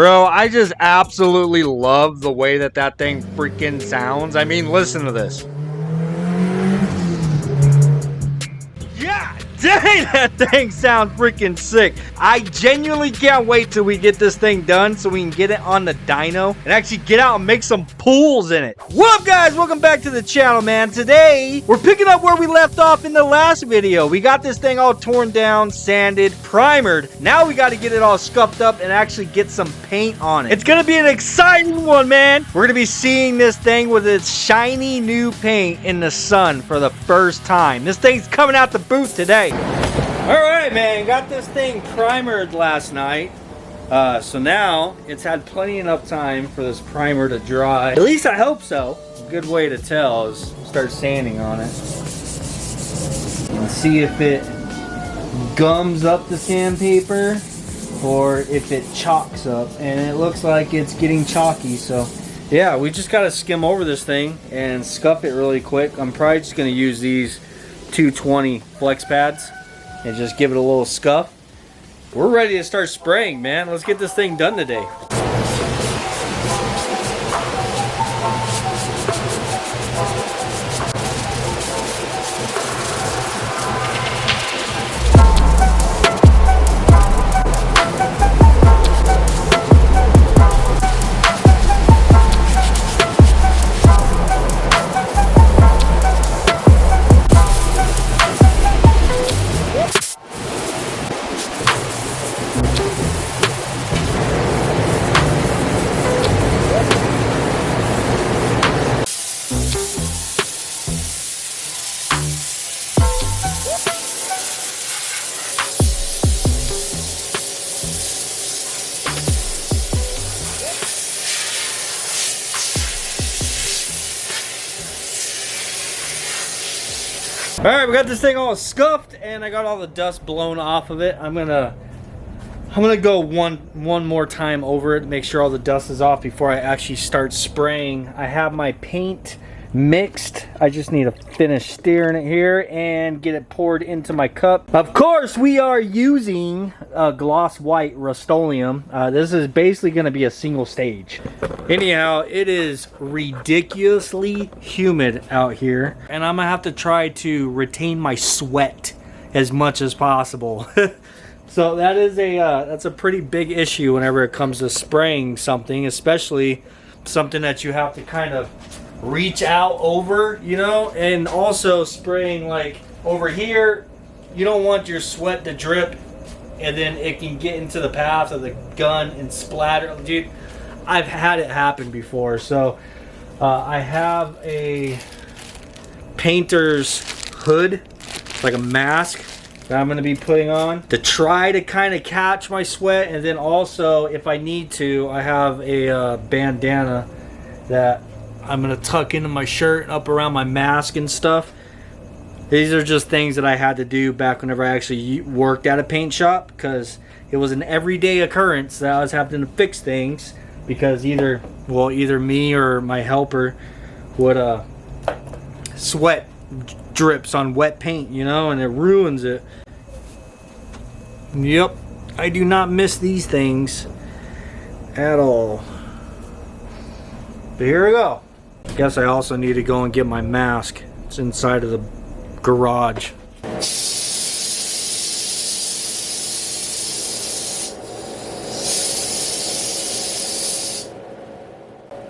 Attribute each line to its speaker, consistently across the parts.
Speaker 1: Bro, I just absolutely love the way that that thing freaking sounds. I mean, listen to this. Yeah, dang, that thing sounds freaking sick. I genuinely can't wait till we get this thing done so we can get it on the dyno and actually get out and make some pools in it. What up, guys? Welcome back to the channel, man. Today, we're picking up where we left off in the last video. We got this thing all torn down, sanded, primered. Now we got to get it all scuffed up and actually get some paint on it. It's going to be an exciting one, man. We're going to be seeing this thing with its shiny new paint in the sun for the first time. This thing's coming out the boot today. Alright, man, got this thing primered last night. So now it's had plenty enough time for this primer to dry. At least I hope so. A good way to tell is start sanding on it and see if it gums up the sandpaper or if it chalks up. And it looks like it's getting chalky, so yeah, we just gotta skim over this thing and scuff it really quick. I'm probably just gonna use these 220 flex pads and just give it a little scuff. We're ready to start spraying, man. Let's get this thing done today. All right, we got this thing all scuffed and I got all the dust blown off of it. I'm gonna go one more time over it to make sure all the dust is off before I actually start spraying. I have my paint mixed. I just need to finish stirring it here and get it poured into my cup. Of course, we are using gloss white Rust-Oleum. This is basically going to be a single stage. Anyhow, it is ridiculously humid out here, and I'm gonna have to try to retain my sweat as much as possible. So that is that's a pretty big issue whenever it comes to spraying something, especially something that you have to kind of reach out over, you know. And also spraying like over here, you don't want your sweat to drip and then it can get into the path of the gun and splatter. Dude, I've had it happen before. So I have a painter's hood, like a mask that I'm going to be putting on to try to kind of catch my sweat. And then also, if I need to, I have a bandana that I'm going to tuck into my shirt and up around my mask and stuff. These are just things that I had to do back whenever I actually worked at a paint shop, because it was an everyday occurrence that I was having to fix things because either me or my helper would sweat drips on wet paint, you know, and it ruins it. Yep, I do not miss these things at all. But here we go. Guess I also need to go and get my mask. It's inside of the garage.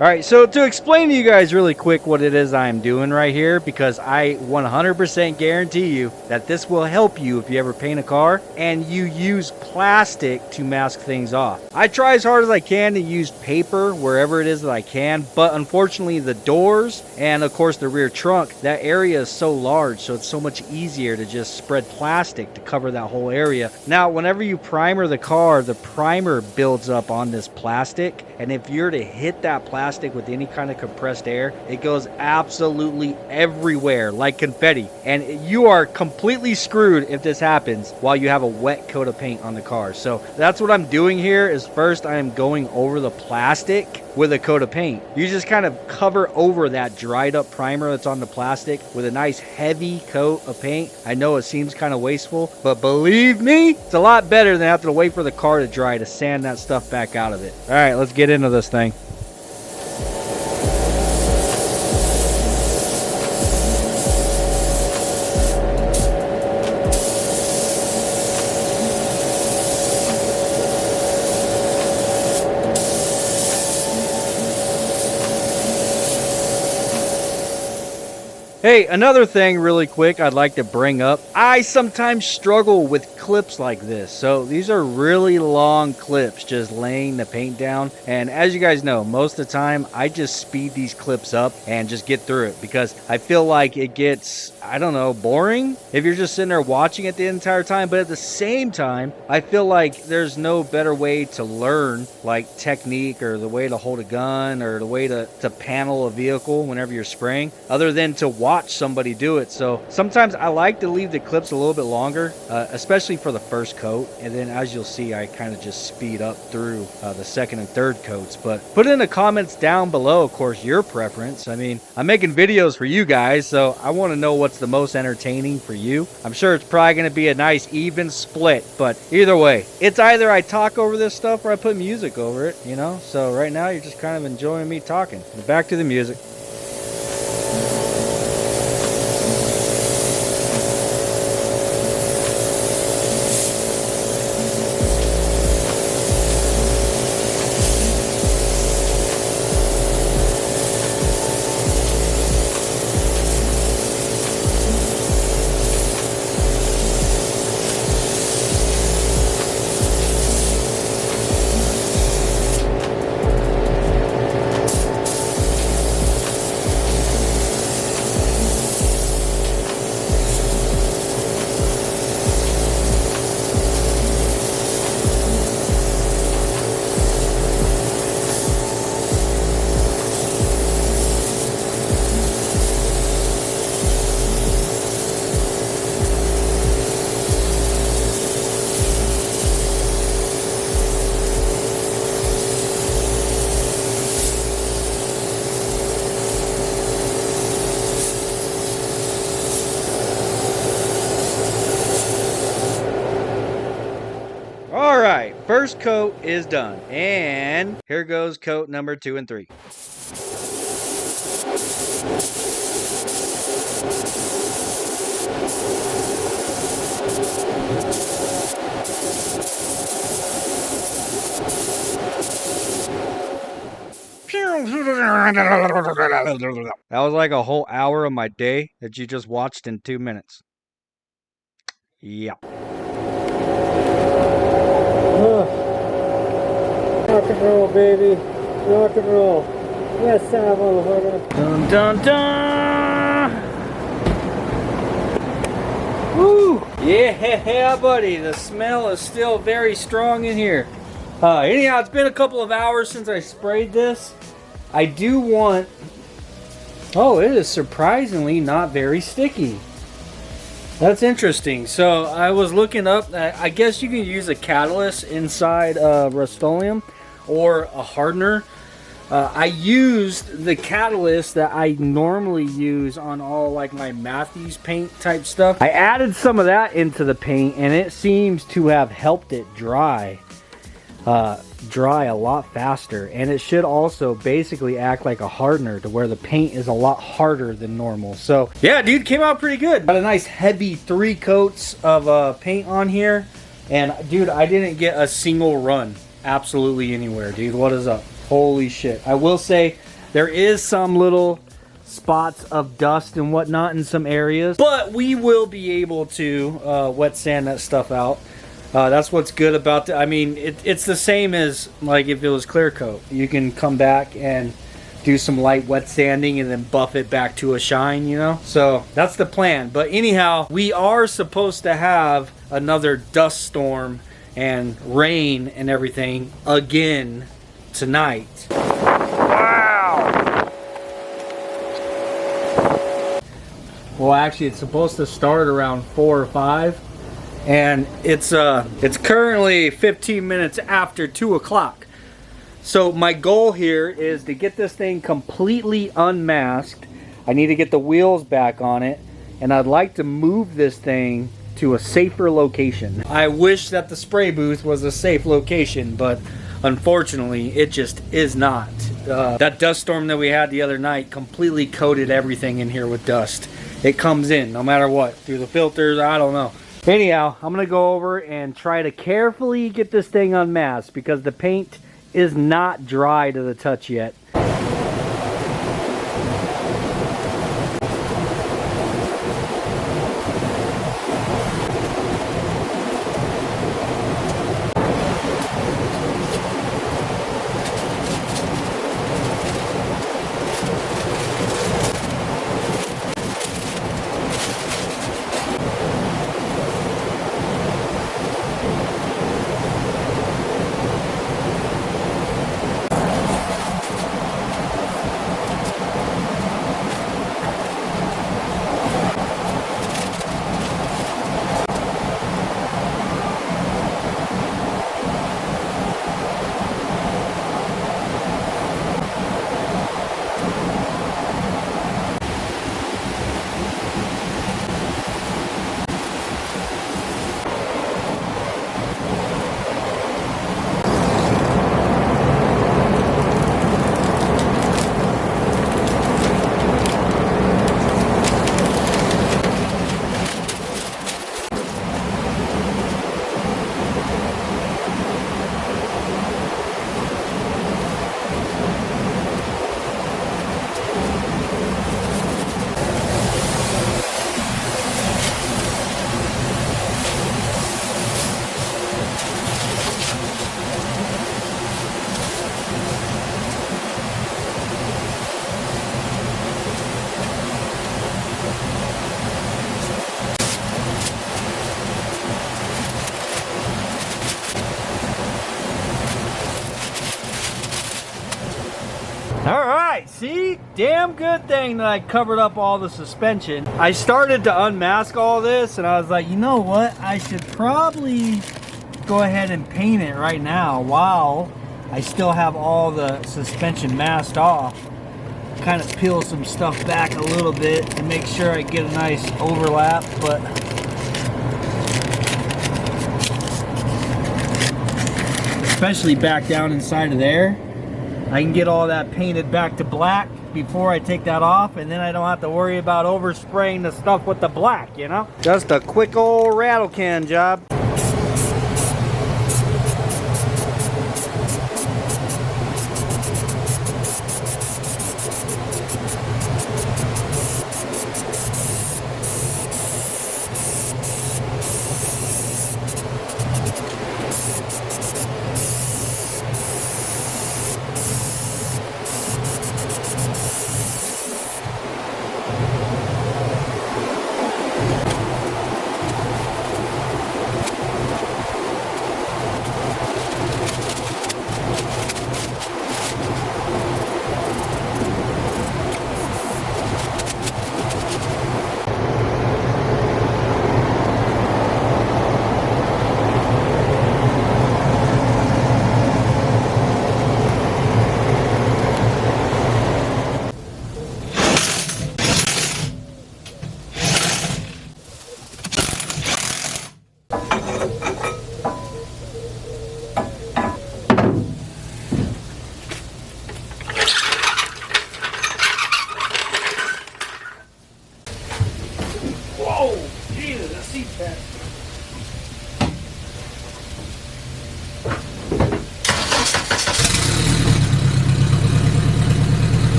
Speaker 1: Alright, so to explain to you guys really quick what it is I'm doing right here, because I 100% guarantee you that this will help you if you ever paint a car and you use plastic to mask things off. I try as hard as I can to use paper wherever it is that I can, but unfortunately the doors and of course the rear trunk, that area is so large, so it's so much easier to just spread plastic to cover that whole area. Now, whenever you primer the car, the primer builds up on this plastic, and if you're to hit that plastic plastic with any kind of compressed air, it goes absolutely everywhere like confetti. And you are completely screwed if this happens while you have a wet coat of paint on the car. So that's what I'm doing here is first I am going over the plastic with a coat of paint. You just kind of cover over that dried up primer that's on the plastic with a nice heavy coat of paint. I know it seems kind of wasteful, but believe me, it's a lot better than having to wait for the car to dry to sand that stuff back out of it. All right, let's get into this thing. Hey, another thing really quick I'd like to bring up. I sometimes struggle with clips like this. So these are really long clips just laying the paint down. And as you guys know, most of the time I just speed these clips up and just get through it because I feel like it gets, I don't know, boring if you're just sitting there watching it the entire time. But at the same time, I feel like there's no better way to learn like technique or the way to hold a gun or the way to panel a vehicle whenever you're spraying other than to watch somebody do it. So sometimes I like to leave the clips a little bit longer, especially for the first coat. And then as you'll see, I kind of just speed up through the second and third coats. But put in the comments down below, of course, your preference. I mean, I'm making videos for you guys, so I want to know what's the most entertaining for you. I'm sure it's probably going to be a nice even split, but either way, it's either I talk over this stuff or I put music over it, you know? So right now you're just kind of enjoying me talking. Back to the music. Alright, first coat is done. And here goes coat number 2 and 3. That was like a whole hour of my day that you just watched in 2 minutes. Yeah.
Speaker 2: Rock and roll, baby. Rock and roll. Yes, motherfucker.
Speaker 1: Dun dun dun! Woo! Yeah, buddy. The smell is still very strong in here. Anyhow, it's been a couple of hours since I sprayed this. I do want... Oh, it is surprisingly not very sticky. That's interesting. So I was looking up, I guess you can use a catalyst inside Rust-Oleum or a hardener. I used the catalyst that I normally use on all like my Matthews paint type stuff. I added some of that into the paint and it seems to have helped it dry a lot faster, and it should also basically act like a hardener to where the paint is a lot harder than normal. So yeah, dude, came out pretty good. Got a nice heavy 3 coats of paint on here, and dude, I didn't get a single run absolutely anywhere, dude. What is up? Holy shit. I will say there is some little spots of dust and whatnot in some areas, but we will be able to wet sand that stuff out. That's what's good about it. I mean, it's the same as like if it was clear coat. You can come back and do some light wet sanding and then buff it back to a shine, you know? So that's the plan. But anyhow, we are supposed to have another dust storm and rain and everything again tonight. Wow! Well, actually, it's supposed to start around 4 or 5, and it's currently 15 minutes after 2 o'clock. So my goal here is to get this thing completely unmasked. I need to get the wheels back on it, and I'd like to move this thing to a safer location. I wish that the spray booth was a safe location, but unfortunately it just is not. That dust storm that we had the other night completely coated everything in here with dust. It comes in no matter what, through the filters, I don't know. Anyhow, I'm gonna go over and try to carefully get this thing unmasked because the paint is not dry to the touch yet. Alright, see? Damn good thing that I covered up all the suspension. I started to unmask all this and I was like, you know what? I should probably go ahead and paint it right now while I still have all the suspension masked off. Kind of peel some stuff back a little bit to make sure I get a nice overlap, but especially back down inside of there. I can get all that painted back to black before I take that off, and then I don't have to worry about overspraying the stuff with the black, you know? Just a quick old rattle can job.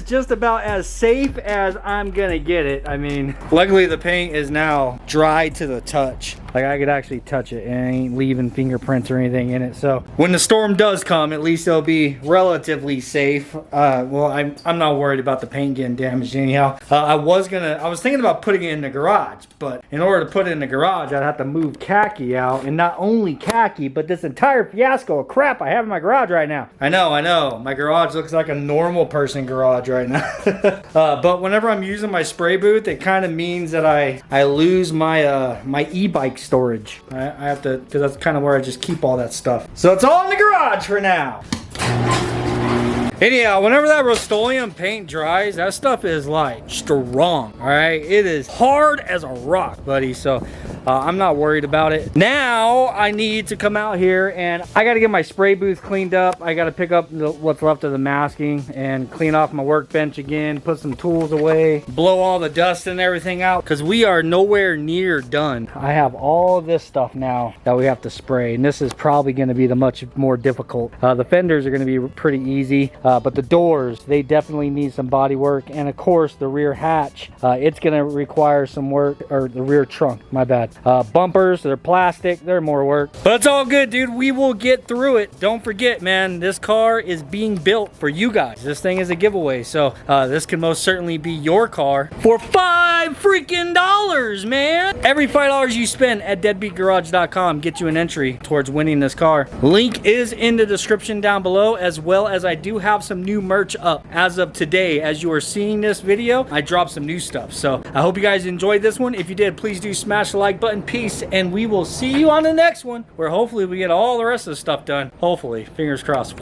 Speaker 1: just about as safe as I'm gonna get it. I mean, luckily the paint is now dry to the touch. Like I could actually touch it and it ain't leaving fingerprints or anything in it. So when the storm does come, at least it'll be relatively safe. Well, I'm not worried about the paint getting damaged anyhow. I was thinking about putting it in the garage, but in order to put it in the garage, I'd have to move khaki out, and not only khaki, but this entire fiasco of crap I have in my garage right now. I know. My garage looks like a normal person garage right now. But whenever I'm using my spray booth, it kind of means that I lose my my e-bike storage. I have to, because that's kind of where I just keep all that stuff. So it's all in the garage for now. Anyhow, whenever that Rust-Oleum paint dries, that stuff is like strong, all right? It is hard as a rock, buddy. So I'm not worried about it. Now I need to come out here and I got to get my spray booth cleaned up. I got to pick up what's left of the masking and clean off my workbench again, put some tools away, blow all the dust and everything out, because we are nowhere near done. I have all of this stuff now that we have to spray, and this is probably going to be the much more difficult. The fenders are going to be pretty easy, but the doors, they definitely need some body work, and of course the rear hatch, it's going to require some work, or the rear trunk, my bad. Bumpers, they're plastic, they're more work, but it's all good, dude. We will get through it. Don't forget, man, this car is being built for you guys. This thing is a giveaway, so this can most certainly be your car for $5 freaking, man. Every $5 you spend at deadbeatgarage.com gets you an entry towards winning this car. Link is in the description down below, as well as I do have some new merch up as of today. As you are seeing this video, I dropped some new stuff, so I hope you guys enjoyed this one. If you did, please do smash the like button. Peace, and we will see you on the next one, where hopefully we get all the rest of the stuff done. Hopefully, fingers crossed.